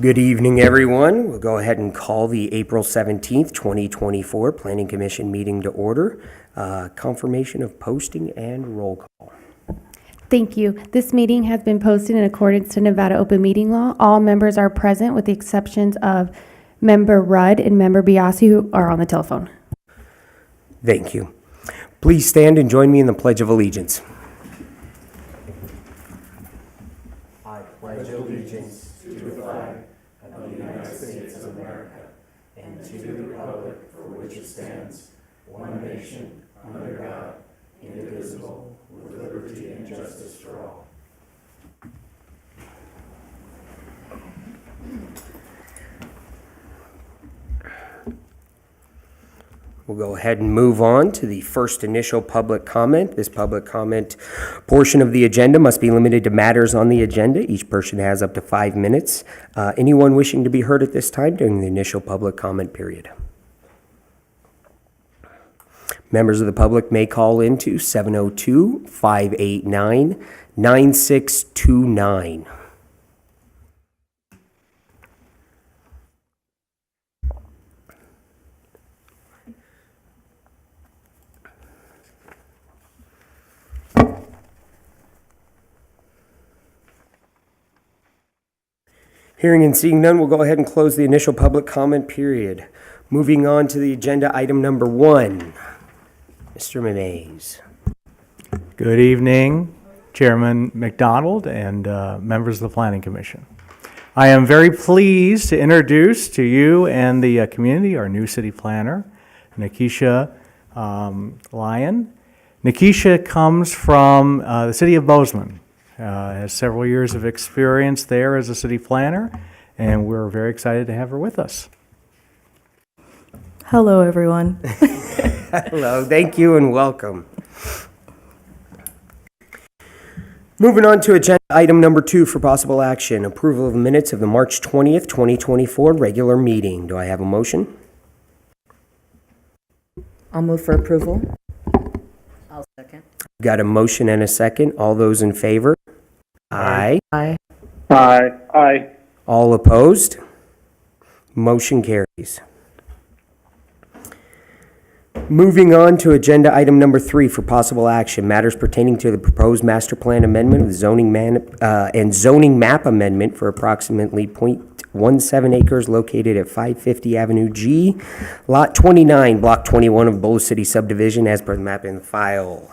Good evening, everyone. We'll go ahead and call the April 17th, 2024 Planning Commission meeting to order. Confirmation of posting and roll call. Thank you. This meeting has been posted in accordance to Nevada Open Meeting Law. All members are present with the exceptions of Member Rudd and Member Biasi, who are on the telephone. Thank you. Please stand and join me in the Pledge of Allegiance. I pledge allegiance to the flag of the United States of America and to the republic for which it stands, one nation, under God, indivisible, with liberty and justice for all. We'll go ahead and move on to the first initial public comment. This public comment portion of the agenda must be limited to matters on the agenda. Each person has up to 5 minutes. Anyone wishing to be heard at this time during the initial public comment period? Members of the public may call into 702-589-9629. Hearing and seeing none, we'll go ahead and close the initial public comment period. Moving on to the agenda item number 1. Mr. Mays. Good evening, Chairman McDonald and members of the Planning Commission. I am very pleased to introduce to you and the community our new city planner, Nikisha Lyon. Nikisha comes from the city of Bozeman. Has several years of experience there as a city planner, and we're very excited to have her with us. Hello, everyone. Hello, thank you and welcome. Moving on to agenda item number 2 for possible action, approval of minutes of the March 20th, 2024 regular meeting. Do I have a motion? I'll move for approval. I'll second. Got a motion and a second. All those in favor? Aye. Aye. Aye. Aye. All opposed? Motion carries. Moving on to agenda item number 3 for possible action, matters pertaining to the proposed master plan amendment of zoning map amendment for approximately 0.17 acres located at 550 Avenue G, Lot 29, Block 21 of Bolo City subdivision as per the map in the file.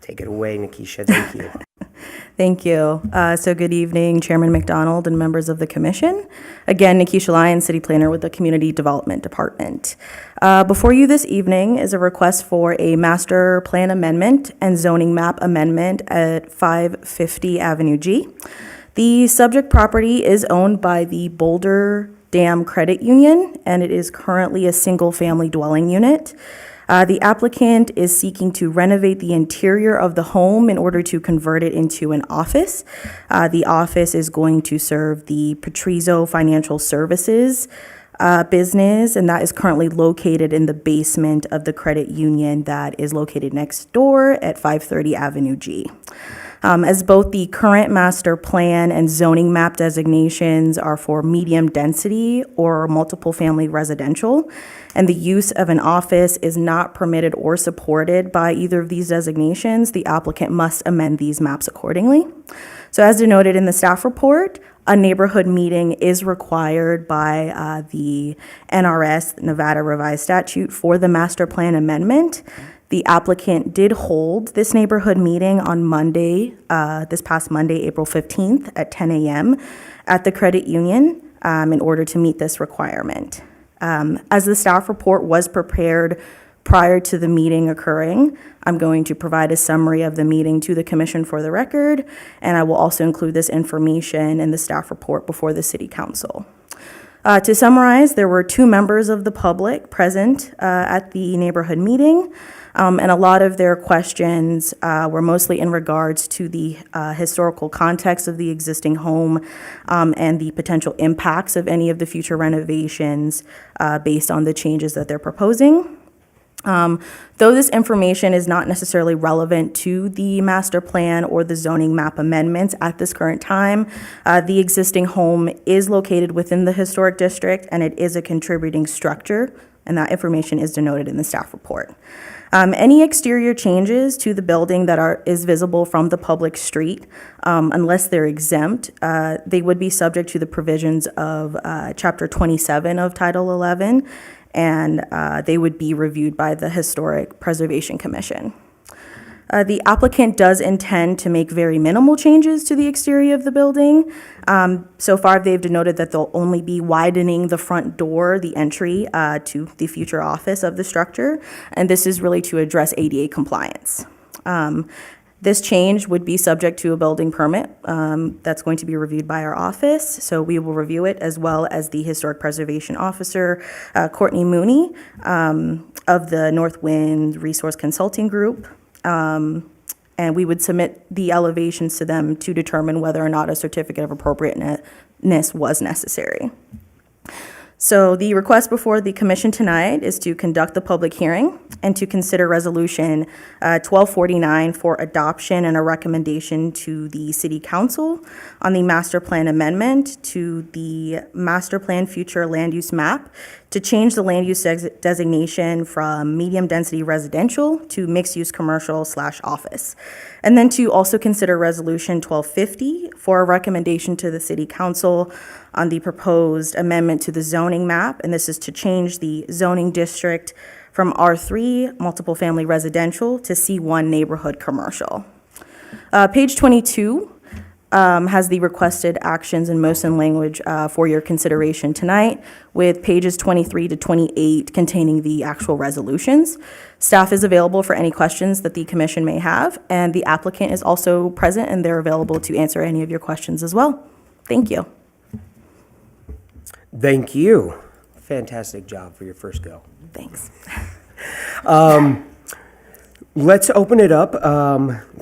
Take it away, Nikisha. Thank you. Thank you. So good evening, Chairman McDonald and members of the commission. Again, Nikisha Lyon, City Planner with the Community Development Department. Before you this evening is a request for a master plan amendment and zoning map amendment at 550 Avenue G. The subject property is owned by the Boulder Dam Credit Union, and it is currently a single-family dwelling unit. The applicant is seeking to renovate the interior of the home in order to convert it into an office. The office is going to serve the Patrizio Financial Services business, and that is currently located in the basement of the credit union that is located next door at 530 Avenue G. As both the current master plan and zoning map designations are for medium density or multiple family residential, and the use of an office is not permitted or supported by either of these designations, the applicant must amend these maps accordingly. So as denoted in the staff report, a neighborhood meeting is required by the NRS, Nevada Revised Statute, for the master plan amendment. The applicant did hold this neighborhood meeting on Monday, this past Monday, April 15th at 10 a.m. at the credit union in order to meet this requirement. As the staff report was prepared prior to the meeting occurring, I'm going to provide a summary of the meeting to the commission for the record, and I will also include this information in the staff report before the city council. To summarize, there were 2 members of the public present at the neighborhood meeting, and a lot of their questions were mostly in regards to the historical context of the existing home and the potential impacts of any of the future renovations based on the changes that they're proposing. Though this information is not necessarily relevant to the master plan or the zoning map amendments at this current time, the existing home is located within the historic district and it is a contributing structure, and that information is denoted in the staff report. Any exterior changes to the building that is visible from the public street, unless they're exempt, they would be subject to the provisions of Chapter 27 of Title 11, and they would be reviewed by the Historic Preservation Commission. The applicant does intend to make very minimal changes to the exterior of the building. So far, they've denoted that they'll only be widening the front door, the entry to the future office of the structure, and this is really to address ADA compliance. This change would be subject to a building permit that's going to be reviewed by our office, so we will review it, as well as the Historic Preservation Officer, Courtney Mooney, of the Northwind Resource Consulting Group. And we would submit the elevations to them to determine whether or not a certificate of appropriateness was necessary. So the request before the commission tonight is to conduct the public hearing and to consider resolution 1249 for adoption and a recommendation to the city council on the master plan amendment to the master plan future land use map to change the land use designation from medium density residential to mixed use commercial / office. And then to also consider resolution 1250 for a recommendation to the city council on the proposed amendment to the zoning map, and this is to change the zoning district from R3 multiple family residential to C1 neighborhood commercial. Page 22 has the requested actions in motion language for your consideration tonight, with pages 23 to 28 containing the actual resolutions. Staff is available for any questions that the commission may have, and the applicant is also present and they're available to answer any of your questions as well. Thank you. Thank you. Fantastic job for your first go. Thanks. Let's open it up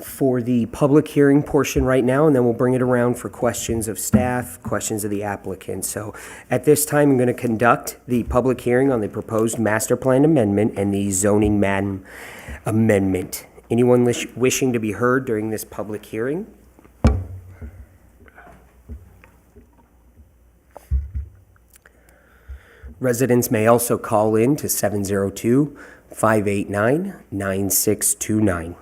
for the public hearing portion right now, and then we'll bring it around for questions of staff, questions of the applicant. So at this time, I'm going to conduct the public hearing on the proposed master plan amendment and the zoning map amendment. Anyone wishing to be heard during this public hearing? Residents may also call in to 702-589-9629.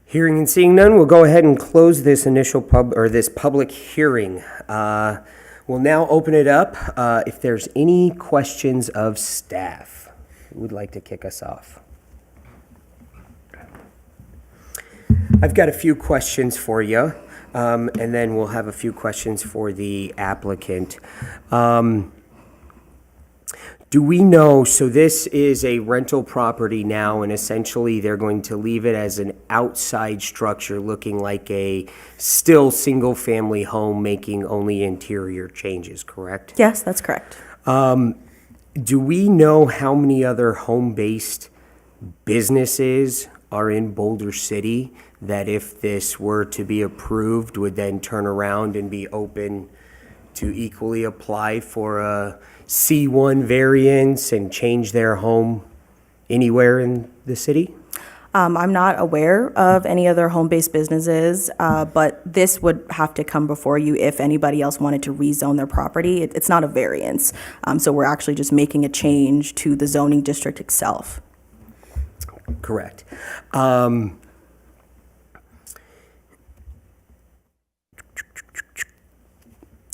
Hearing and seeing none, we'll go ahead and close this initial public hearing. We'll now open it up. If there's any questions of staff, who would like to kick us off? I've got a few questions for you, and then we'll have a few questions for the applicant. Do we know, so this is a rental property now, and essentially they're going to leave it as an outside structure looking like a still single-family home, making only interior changes, correct? Yes, that's correct. Do we know how many other home-based businesses are in Boulder City that if this were to be approved would then turn around and be open to equally apply for a C1 variance and change their home anywhere in the city? I'm not aware of any other home-based businesses, but this would have to come before you if anybody else wanted to rezone their property. It's not a variance, so we're actually just making a change to the zoning district itself. Correct.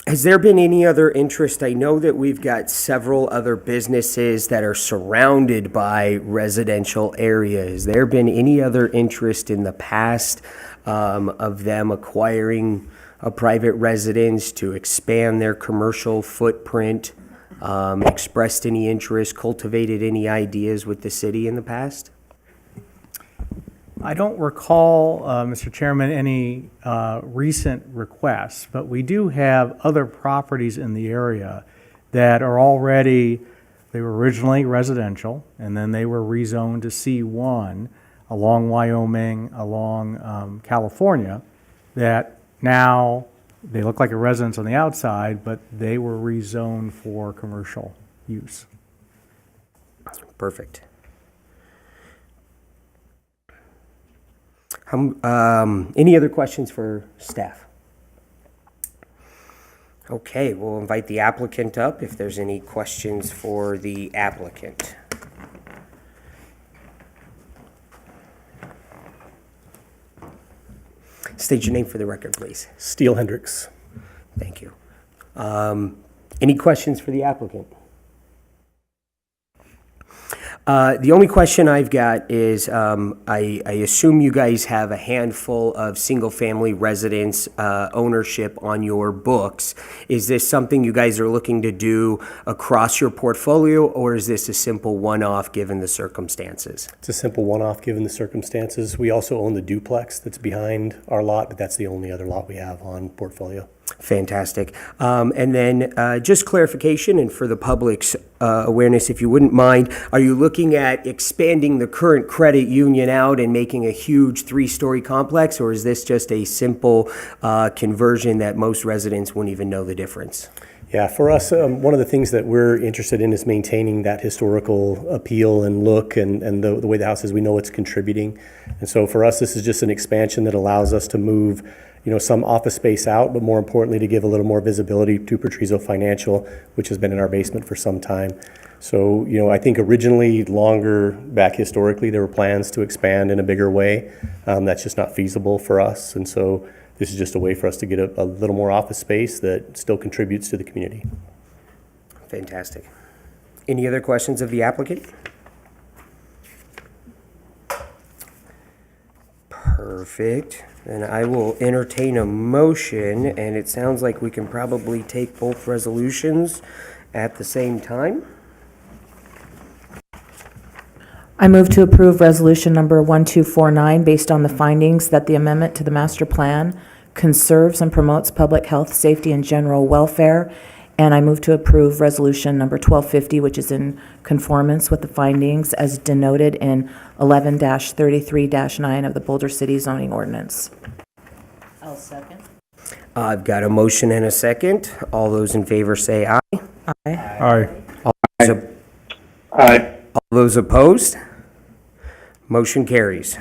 Has there been any other interest? I know that we've got several other businesses that are surrounded by residential areas. Has there been any other interest in the past of them acquiring a private residence to expand their commercial footprint? Expressed any interest, cultivated any ideas with the city in the past? I don't recall, Mr. Chairman, any recent requests, but we do have other properties in the area that are already, they were originally residential, and then they were rezoned to C1. along Wyoming, along California, that now they look like a residence on the outside, but they were rezoned for commercial use. Perfect. Any other questions for staff? Okay, we'll invite the applicant up if there's any questions for the applicant. State your name for the record, please. Steele Hendricks. Thank you. Any questions for the applicant? The only question I've got is, I assume you guys have a handful of single-family residence ownership on your books. Is this something you guys are looking to do across your portfolio, or is this a simple one-off given the circumstances? It's a simple one-off given the circumstances. We also own the duplex that's behind our lot, but that's the only other lot we have on portfolio. Fantastic. And then just clarification, and for the public's awareness, if you wouldn't mind, are you looking at expanding the current credit union out and making a huge three-story complex, or is this just a simple conversion that most residents wouldn't even know the difference? Yeah, for us, one of the things that we're interested in is maintaining that historical appeal and look and the way the house is. We know it's contributing. And so for us, this is just an expansion that allows us to move some office space out, but more importantly, to give a little more visibility to Patrizo Financial, which has been in our basement for some time. So, I think originally, longer back historically, there were plans to expand in a bigger way. That's just not feasible for us. And so this is just a way for us to get a little more office space that still contributes to the community. Fantastic. Any other questions of the applicant? Perfect. Then I will entertain a motion, and it sounds like we can probably take both resolutions at the same time. I move to approve resolution number 1249 based on the findings that the amendment to the master plan conserves and promotes public health, safety, and general welfare. And I move to approve resolution number 1250, which is in conformance with the findings as denoted in 11-33-9 of the Boulder City zoning ordinance. I'll second. I've got a motion and a second. All those in favor say aye. Aye. Aye. Aye. All those opposed? Motion carries.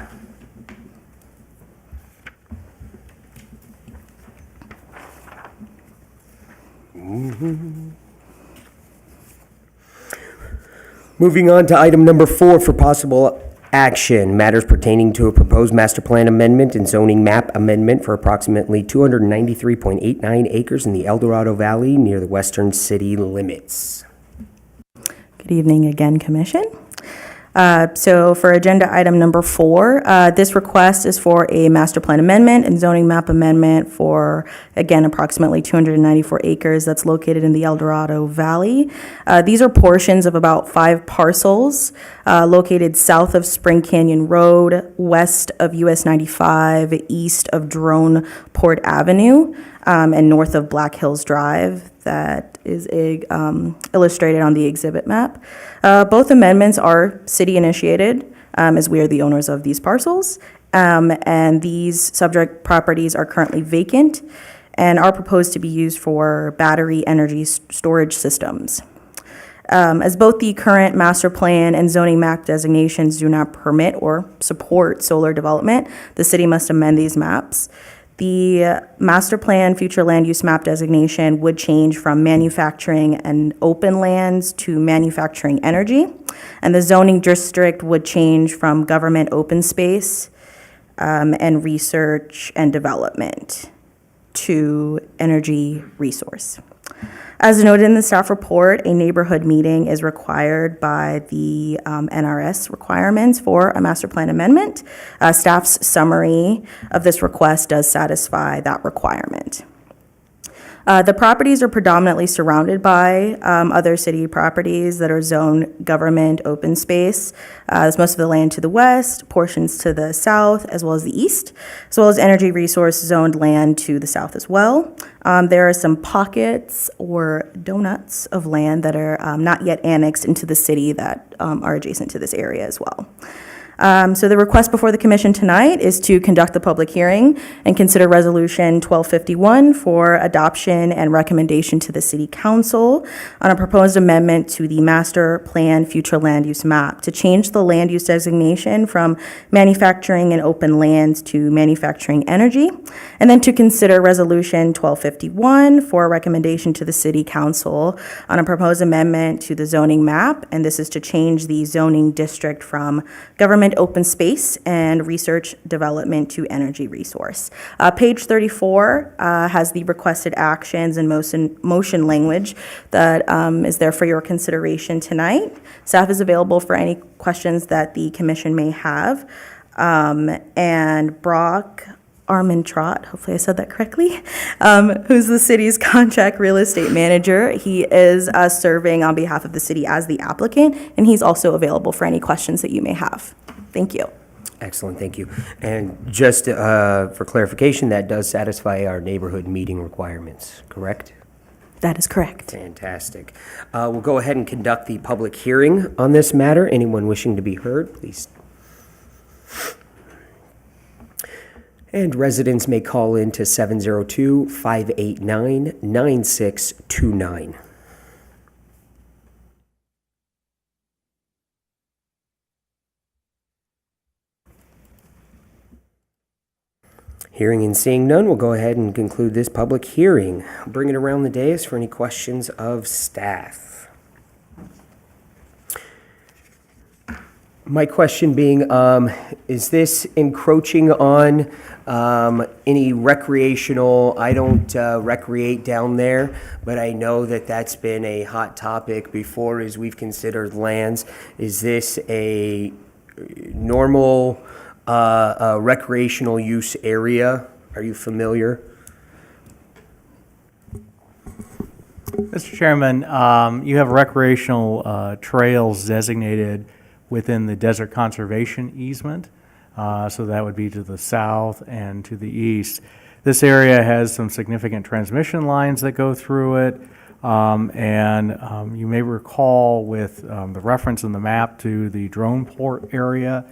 Moving on to item number 4 for possible action, matters pertaining to a proposed master plan amendment and zoning map amendment for approximately 293.89 acres in the El Dorado Valley near the western city limits. Good evening again, Commission. So for agenda item number 4, this request is for a master plan amendment and zoning map amendment for, again, approximately 294 acres that's located in the El Dorado Valley. These are portions of about 5 parcels located south of Spring Canyon Road, west of US 95, east of Drone Port Avenue, and north of Black Hills Drive. That is illustrated on the exhibit map. Both amendments are city-initiated, as we are the owners of these parcels, and these subject properties are currently vacant and are proposed to be used for battery energy storage systems. As both the current master plan and zoning map designations do not permit or support solar development, the city must amend these maps. The master plan future land use map designation would change from manufacturing and open lands to manufacturing energy, and the zoning district would change from government open space and research and development to energy resource. As noted in the staff report, a neighborhood meeting is required by the NRS requirements for a master plan amendment. Staff's summary of this request does satisfy that requirement. The properties are predominantly surrounded by other city properties that are zoned government open space. There's most of the land to the west, portions to the south, as well as the east, as well as energy resource zoned land to the south as well. There are some pockets or donuts of land that are not yet annexed into the city that are adjacent to this area as well. So the request before the commission tonight is to conduct the public hearing and consider Resolution 1251 for adoption and recommendation to the City Council on a proposed amendment to the Master Plan Future Land Use Map to change the land use designation from manufacturing and open lands to manufacturing energy, and then to consider Resolution 1251 for a recommendation to the City Council on a proposed amendment to the zoning map, and this is to change the zoning district from government open space and research development to energy resource. Page 34 has the requested actions and motion language that is there for your consideration tonight. Staff is available for any questions that the commission may have. And Brock Armentrout, hopefully I said that correctly, who's the city's contract real estate manager. He is serving on behalf of the city as the applicant, and he's also available for any questions that you may have. Thank you. Excellent, thank you. And just for clarification, that does satisfy our neighborhood meeting requirements, correct? That is correct. Fantastic. We'll go ahead and conduct the public hearing on this matter. Anyone wishing to be heard, please. And residents may call in to 702-589-9629. Hearing and seeing none, we'll go ahead and conclude this public hearing. Bring it around the dais for any questions of staff. My question being, is this encroaching on any recreational? I don't recreate down there, but I know that that's been a hot topic before as we've considered lands. Is this a normal recreational use area? Are you familiar? Mr. Chairman, you have recreational trails designated within the Desert Conservation Easement, so that would be to the south and to the east. This area has some significant transmission lines that go through it, and you may recall with the reference in the map to the drone port area.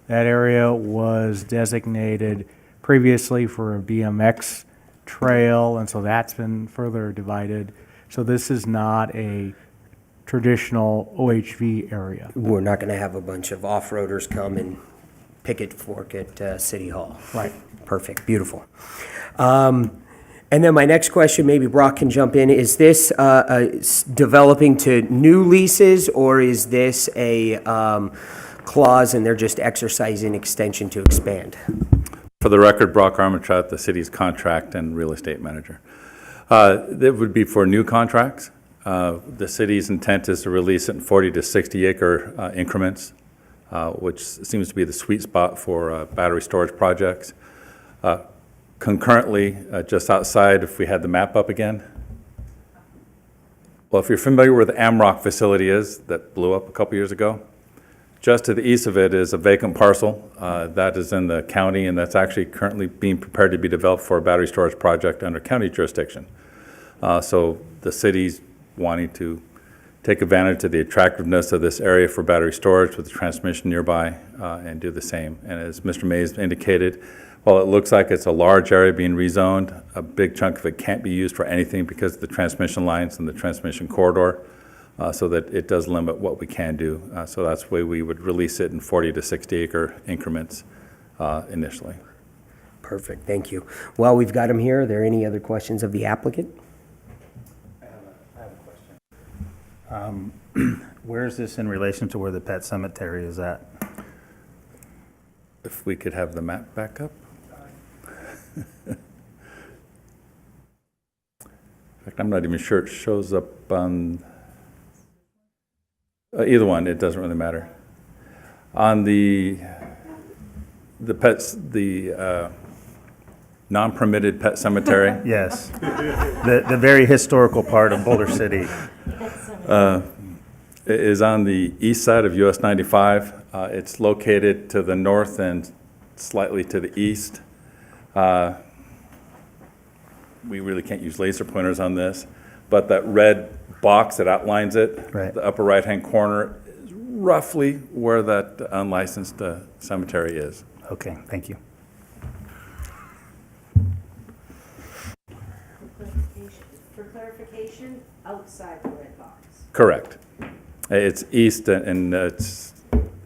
That area was designated previously for a BMX trail, and so that's been further divided. So this is not a traditional OHV area. We're not going to have a bunch of off-roaders come and picket fork at City Hall. Right. Perfect, beautiful. And then my next question, maybe Brock can jump in, is this developing to new leases, or is this a clause and they're just exercising extension to expand? For the record, Brock Armentrout, the city's contract and real estate manager. That would be for new contracts. The city's intent is to release it in 40 to 60 acre increments, which seems to be the sweet spot for battery storage projects. Concurrently, just outside, if we had the map up again. Well, if you're familiar where the Amrock facility is that blew up a couple years ago, just to the east of it is a vacant parcel that is in the county, and that's actually currently being prepared to be developed for a battery storage project under county jurisdiction. So the city's wanting to take advantage of the attractiveness of this area for battery storage with the transmission nearby and do the same. And as Mr. Mays indicated, while it looks like it's a large area being rezoned, a big chunk of it can't be used for anything because of the transmission lines and the transmission corridor. So that it does limit what we can do. So that's the way we would release it in 40 to 60 acre increments initially. Perfect, thank you. Well, we've got him here. Are there any other questions of the applicant? I have a question. Where is this in relation to where the pet cemetery is at? If we could have the map back up. In fact, I'm not even sure it shows up on either one. It doesn't really matter. On the non-permitted pet cemetery. Yes, the very historical part of Boulder City. Is on the east side of US 95. It's located to the north and slightly to the east. We really can't use laser pointers on this, but that red box that outlines it, Right. the upper right-hand corner, is roughly where that unlicensed cemetery is. Okay, thank you. For clarification, outside the red box. Correct. It's east and it's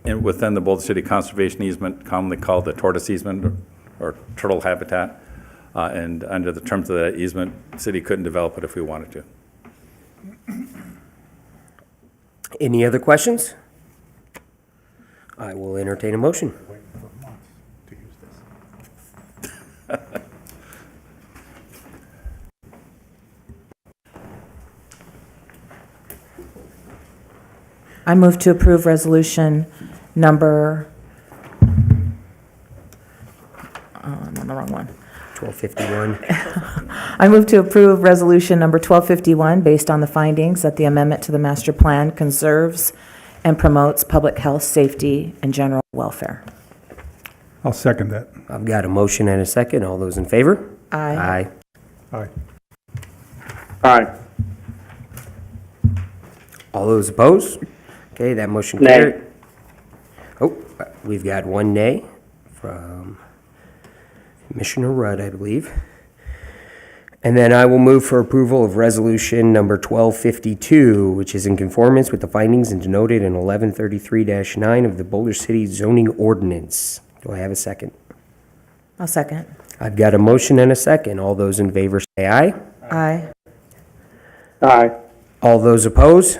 within the Boulder City Conservation Easement, commonly called the tortoise easement or turtle habitat. And under the terms of that easement, the city couldn't develop it if we wanted to. Any other questions? I will entertain a motion. I move to approve resolution number, I'm on the wrong one. 1251. I move to approve resolution number 1251 based on the findings that the amendment to the master plan conserves and promotes public health, safety, and general welfare. I'll second that. I've got a motion and a second. All those in favor? Aye. Aye. Aye. All those opposed? Okay, that motion Nay. carried. Oh, we've got one nay from Commissioner Rudd, I believe. And then I will move for approval of resolution number 1252, which is in conformance with the findings and denoted in 1133-9 of the Boulder City zoning ordinance. Do I have a second? I'll second. I've got a motion and a second. All those in favor say aye. Aye. Aye. All those opposed?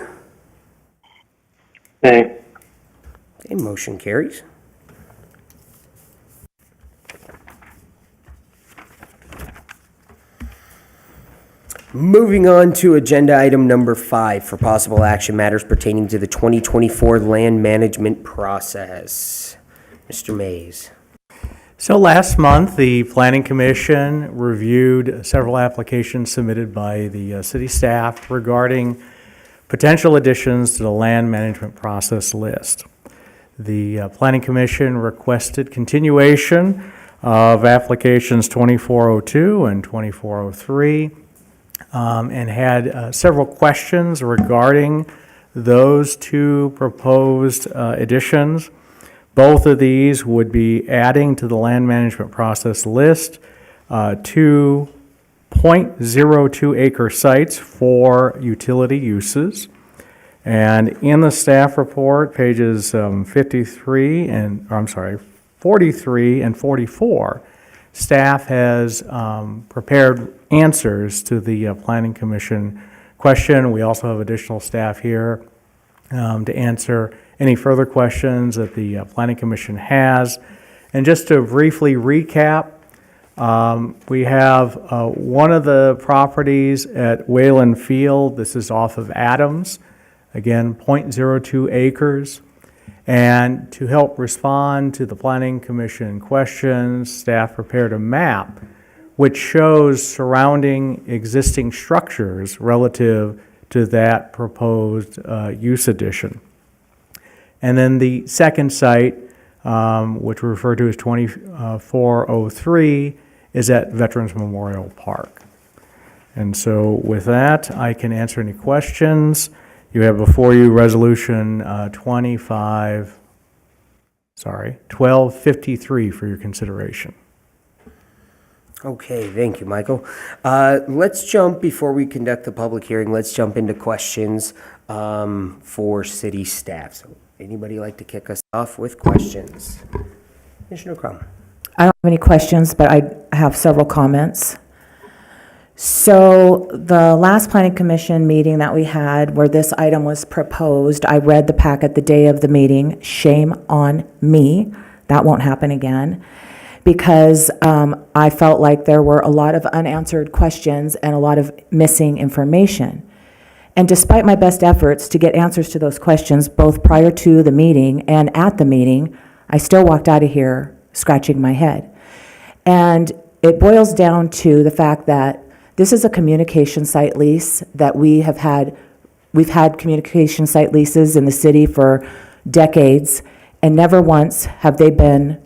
Nay. Okay, motion carries. Moving on to agenda item number 5 for possible action matters pertaining to the 2024 land management process. Mr. Mays. So last month, the Planning Commission reviewed several applications submitted by the city staff regarding potential additions to the land management process list. The Planning Commission requested continuation of applications 2402 and 2403 and had several questions regarding those two proposed additions. Both of these would be adding to the land management process list 2 0.02 acre sites for utility uses. And in the staff report, pages 43 and 44, staff has prepared answers to the Planning Commission question. We also have additional staff here to answer any further questions that the Planning Commission has. And just to briefly recap, we have one of the properties at Wayland Field. This is off of Adams. Again, 0.02 acres. And to help respond to the Planning Commission questions, staff prepared a map which shows surrounding existing structures relative to that proposed use addition. And then the second site, which we refer to as 2403, is at Veterans Memorial Park. And so with that, I can answer any questions. You have before you resolution 1253 for your consideration. Okay, thank you, Michael. Let's jump, before we conduct the public hearing, let's jump into questions for city staff. So anybody like to kick us off with questions? Commissioner Crum. I don't have any questions, but I have several comments. So the last Planning Commission meeting that we had where this item was proposed, I read the packet the day of the meeting. Shame on me. That won't happen again. Because I felt like there were a lot of unanswered questions and a lot of missing information. And despite my best efforts to get answers to those questions, both prior to the meeting and at the meeting, I still walked out of here scratching my head. And it boils down to the fact that this is a communication site lease that we've had communication site leases in the city for decades, and never once have they been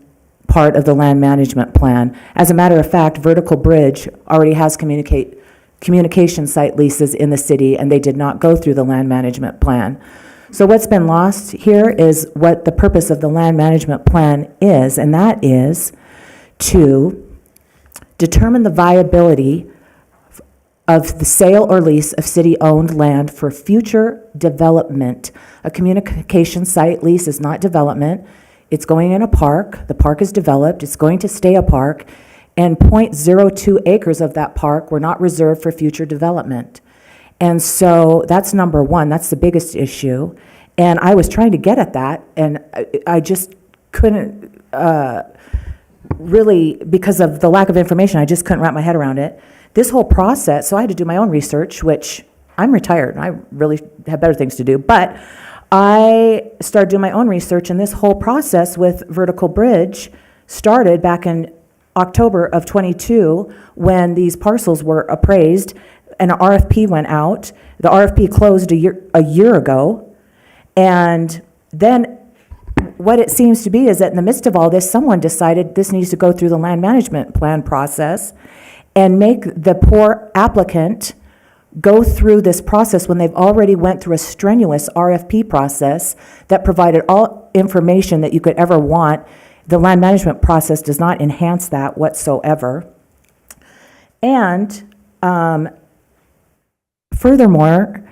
part of the land management plan. As a matter of fact, Vertical Bridge already has communication site leases in the city, and they did not go through the land management plan. So what's been lost here is what the purpose of the land management plan is, and that is to determine the viability of the sale or lease of city-owned land for future development. A communication site lease is not development. It's going in a park. The park is developed. It's going to stay a park. And .02 acres of that park were not reserved for future development. And so that's number one. That's the biggest issue. And I was trying to get at that, and I just couldn't really, because of the lack of information, I just couldn't wrap my head around it. This whole process, so I had to do my own research, which I'm retired, and I really have better things to do, but I started doing my own research, and this whole process with Vertical Bridge started back in October of '22 when these parcels were appraised. An RFP went out. The RFP closed a year ago. And then what it seems to be is that in the midst of all this, someone decided this needs to go through the land management plan process and make the poor applicant go through this process when they've already went through a strenuous RFP process that provided all information that you could ever want. The land management process does not enhance that whatsoever. And furthermore,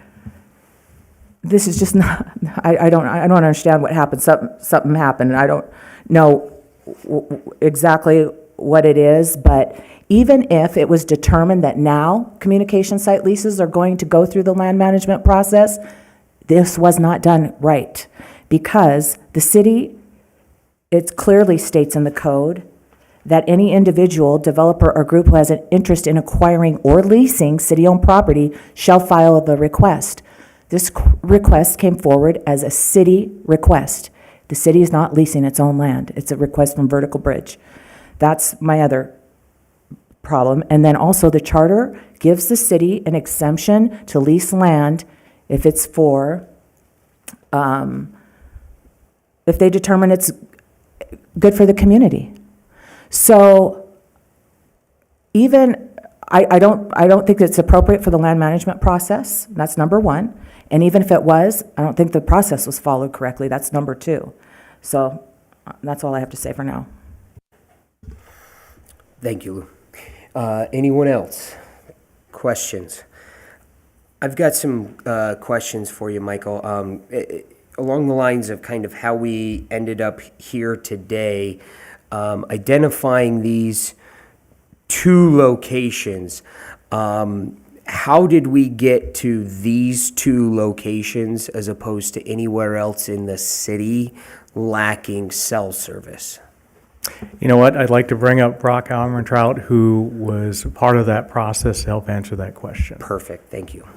this is just not, I don't understand what happened. Something happened, and I don't know exactly what it is, but even if it was determined that now communication site leases are going to go through the land management process, this was not done right, because the city, it clearly states in the code that any individual, developer, or group who has an interest in acquiring or leasing city-owned property shall file the request. This request came forward as a city request. The city is not leasing its own land. It's a request from Vertical Bridge. That's my other problem. And then also the charter gives the city an exemption to lease land if it's for, if they determine it's good for the community. So even, I don't think it's appropriate for the land management process. That's number one. And even if it was, I don't think the process was followed correctly. That's number two. So that's all I have to say for now. Thank you, Lou. Anyone else? Questions? I've got some questions for you, Michael. Along the lines of kind of how we ended up here today, identifying these two locations. How did we get to these two locations as opposed to anywhere else in the city lacking cell service? You know what? I'd like to bring up Brock Almentrout, who was part of that process, to help answer that question. Perfect, thank you.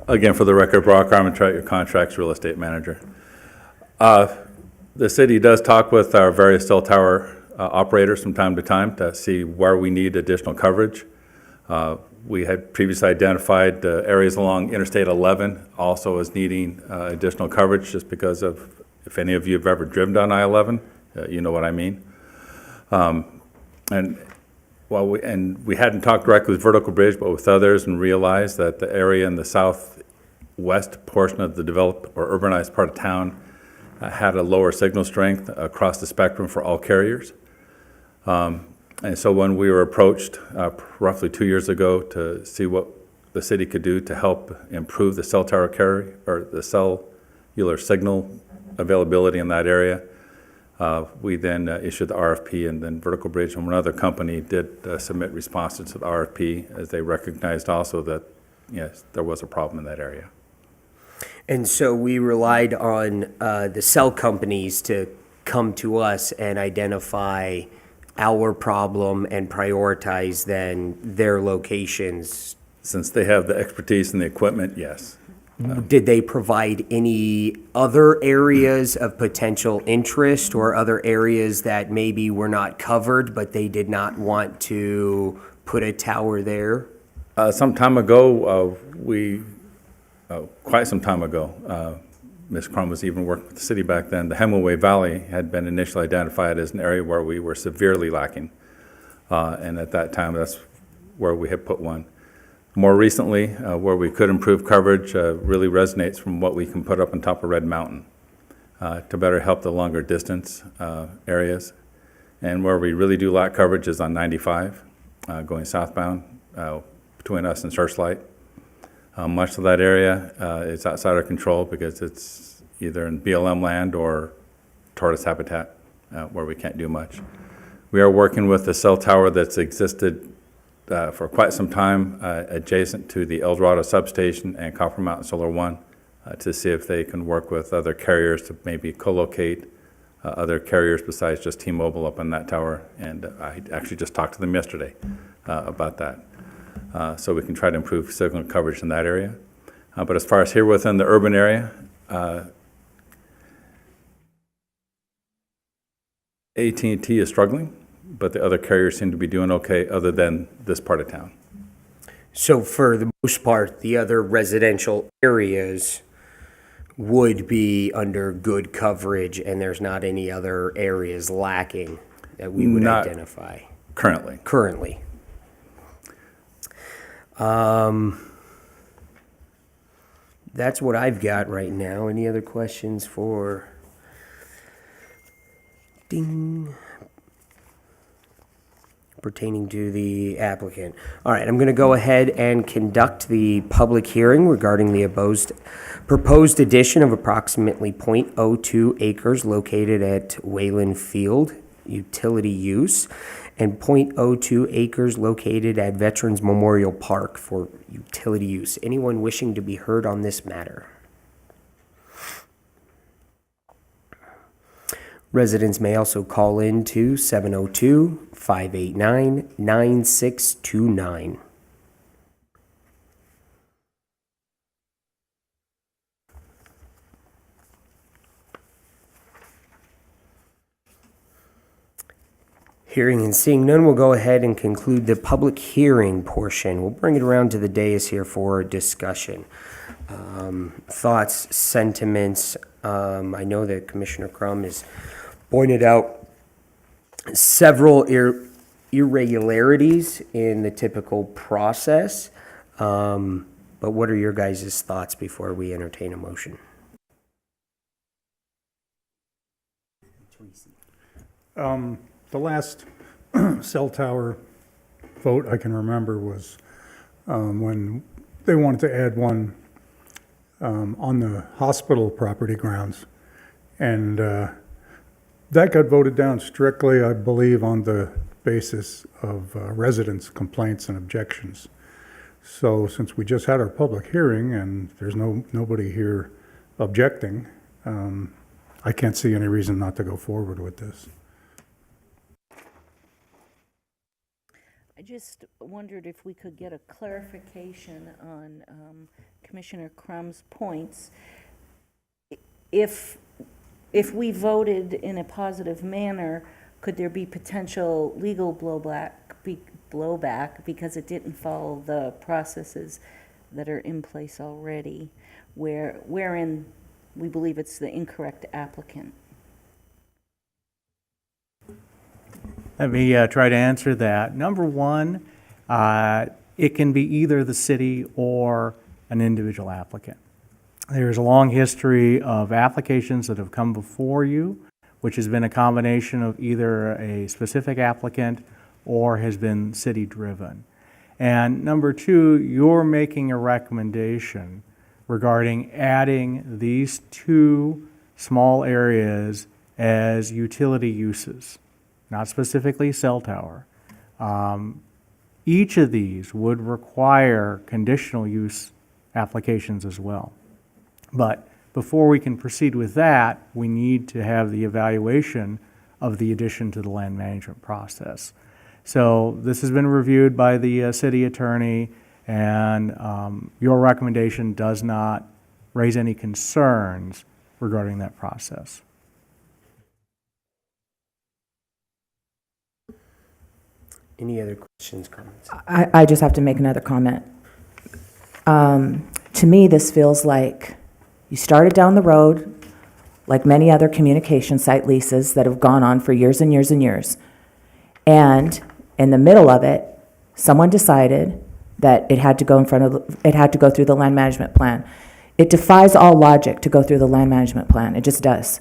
Again, for the record, Brock Armentrout, your contracts real estate manager. The city does talk with our various cell tower operators from time to time to see where we need additional coverage. We had previously identified areas along Interstate 11 also as needing additional coverage, just because of, if any of you have ever driven down I-11, you know what I mean. And we hadn't talked directly with Vertical Bridge, but with others, and realized that the area in the southwest portion of the developed or urbanized part of town had a lower signal strength across the spectrum for all carriers. And so when we were approached roughly 2 years ago to see what the city could do to help improve the cell tower carry, or the cellular signal availability in that area, we then issued the RFP, and then Vertical Bridge and one other company did submit responses to the RFP, as they recognized also that, yes, there was a problem in that area. And so we relied on the cell companies to come to us and identify our problem and prioritize then their locations. Since they have the expertise and the equipment, yes. Did they provide any other areas of potential interest or other areas that maybe were not covered, but they did not want to put a tower there? Some time ago, quite some time ago, Ms. Crum was even working with the city back then. The Hemingway Valley had been initially identified as an area where we were severely lacking. And at that time, that's where we have put one. More recently, where we could improve coverage really resonates from what we can put up on top of Red Mountain to better help the longer distance areas. And where we really do lack coverage is on 95, going southbound between us and Searchlight. Much of that area is outside our control because it's either in BLM land or tortoise habitat where we can't do much. We are working with the cell tower that's existed for quite some time adjacent to the El Dorado substation and Copper Mountain Solar One to see if they can work with other carriers to maybe co-locate other carriers besides just T-Mobile up on that tower. And I actually just talked to them yesterday about that. So we can try to improve signal coverage in that area. But as far as here within the urban area, AT&T is struggling, but the other carriers seem to be doing okay other than this part of town. So for the most part, the other residential areas would be under good coverage, and there's not any other areas lacking that we would Not identify currently. currently. That's what I've got right now. Any other questions for pertaining to the applicant? All right, I'm going to go ahead and conduct the public hearing regarding the proposed addition of approximately .02 acres located at Wayland Field, utility use, and .02 acres located at Veterans Memorial Park for utility use. Anyone wishing to be heard on this matter? Residents may also call in to 702-589-9629. Hearing and seeing none, we'll go ahead and conclude the public hearing portion. We'll bring it around to the dais here for discussion. Thoughts, sentiments. I know that Commissioner Crum has pointed out several irregularities in the typical process. But what are your guys' thoughts before we entertain a motion? The last cell tower vote I can remember was when they wanted to add one on the hospital property grounds. And that got voted down strictly, I believe, on the basis of residents' complaints and objections. So since we just had our public hearing and there's nobody here objecting, I can't see any reason not to go forward with this. I just wondered if we could get a clarification on Commissioner Crum's points. If we voted in a positive manner, could there be potential legal blowback because it didn't follow the processes that are in place already, wherein we believe it's the incorrect applicant? Let me try to answer that. Number one, it can be either the city or an individual applicant. There's a long history of applications that have come before you, which has been a combination of either a specific applicant or has been city-driven. And number two, you're making a recommendation regarding adding these two small areas as utility uses, not specifically cell tower. Each of these would require conditional use applications as well. But before we can proceed with that, we need to have the evaluation of the addition to the land management process. So this has been reviewed by the city attorney, and your recommendation does not raise any concerns regarding that process. Any other questions, comments? I just have to make another comment. To me, this feels like you started down the road, like many other communication site leases that have gone on for years and years and years. And in the middle of it, Someone decided that it had to go it had to go through the land management plan. It defies all logic to go through the land management plan. It just does,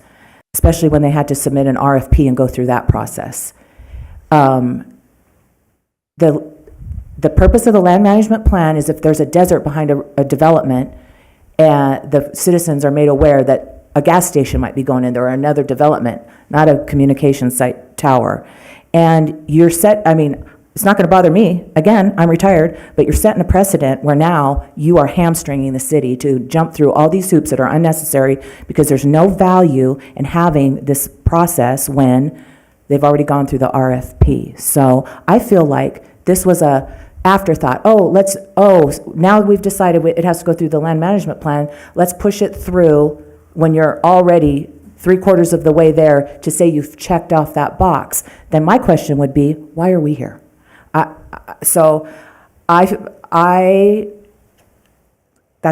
especially when they had to submit an RFP and go through that process. The purpose of the land management plan is if there's a desert behind a development and the citizens are made aware that a gas station might be going in there or another development, not a communication site tower. And you're it's not going to bother me. Again, I'm retired, but you're setting a precedent where now you are hamstringing the city to jump through all these hoops that are unnecessary because there's no value in having this process when they've already gone through the RFP. So I feel like this was a afterthought. Now we've decided it has to go through the land management plan. Let's push it through when you're already 3/4 of the way there to say you've checked off that box. Then my question would be, why are we here? That's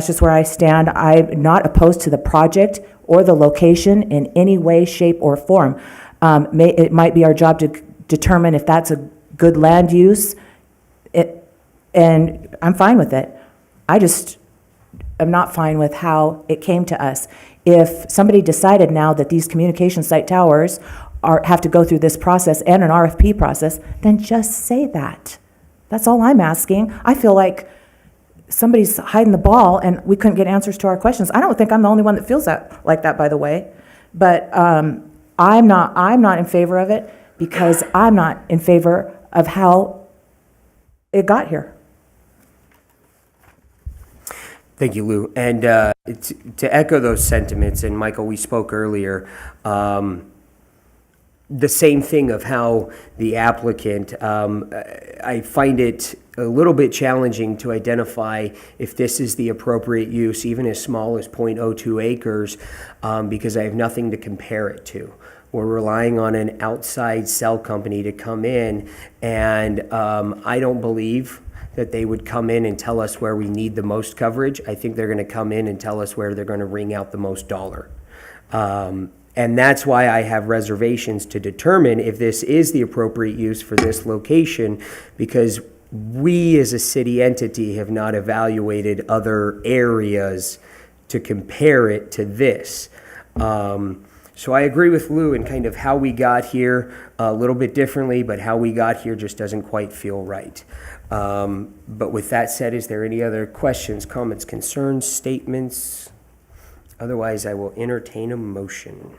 just where I stand. I'm not opposed to the project or the location in any way, shape, or form. It might be our job to determine if that's a good land use, and I'm fine with it. I just am not fine with how it came to us. If somebody decided now that these communication site towers have to go through this process and an RFP process, then just say that. That's all I'm asking. I feel like somebody's hiding the ball and we couldn't get answers to our questions. I don't think I'm the only one that feels like that, by the way. But I'm not in favor of it because I'm not in favor of how it got here. Thank you, Lou. And to echo those sentiments, and Michael, we spoke earlier, the same thing of how the applicant, I find it a little bit challenging to identify if this is the appropriate use, even as small as 0.02 acres, because I have nothing to compare it to. We're relying on an outside cell company to come in, and I don't believe that they would come in and tell us where we need the most coverage. I think they're going to come in and tell us where they're going to wring out the most dollar. And that's why I have reservations to determine if this is the appropriate use for this location, because we as a city entity have not evaluated other areas to compare it to this. So I agree with Lou in kind of how we got here a little bit differently, but how we got here just doesn't quite feel right. But with that said, is there any other questions, comments, concerns, statements? Otherwise, I will entertain a motion.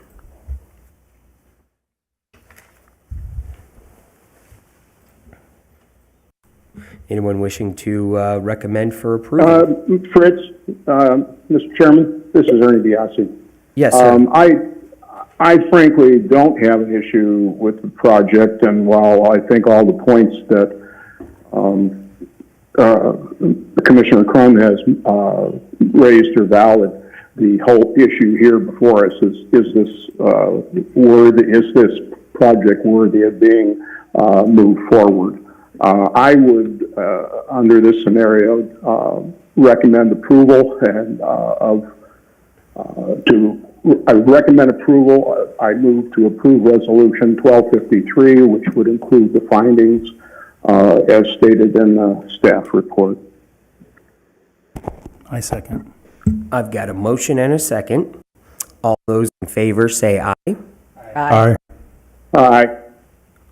Anyone wishing to recommend for approval? Fritz, Mr. Chairman, this is Ernie Biasi. Yes, sir. I frankly don't have an issue with the project, and while I think all the points that Commissioner Crum has raised are valid, the whole issue here before us is this project worthy of being moved forward? I would, under this scenario, recommend approval and I recommend approval. I move to approve Resolution 1253, which would include the findings as stated in the staff report. I second. I've got a motion and a second. All those in favor say aye. Aye. Aye.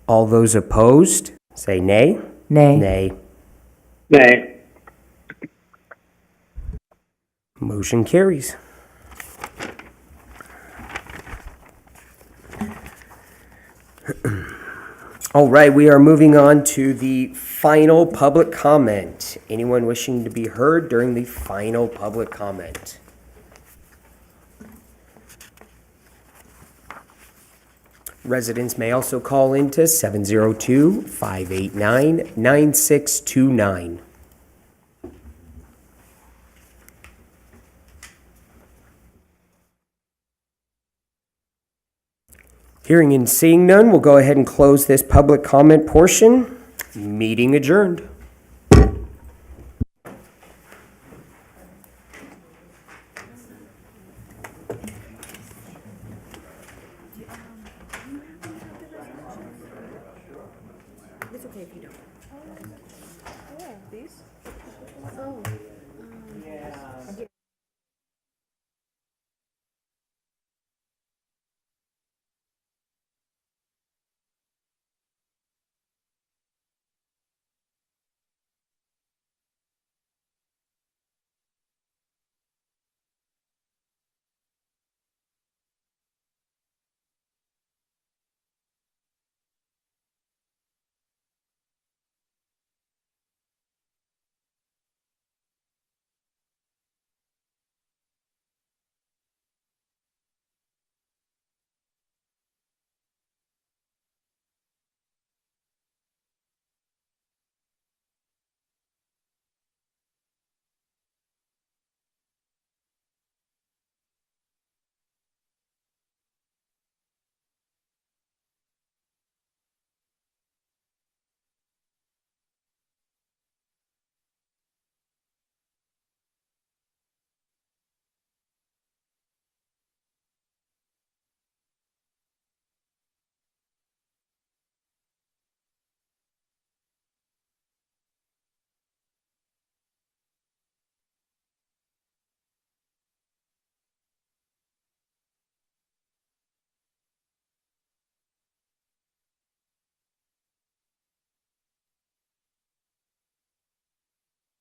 All those opposed say nay. Nay. Nay. Nay. Motion carries. All right, we are moving on to the final public comment. Anyone wishing to be heard during the final public comment? Residents may also call into 702-589-9629. Hearing and seeing none, we'll go ahead and close this public comment portion. Meeting adjourned. It's okay if you don't. Yeah, these? Oh.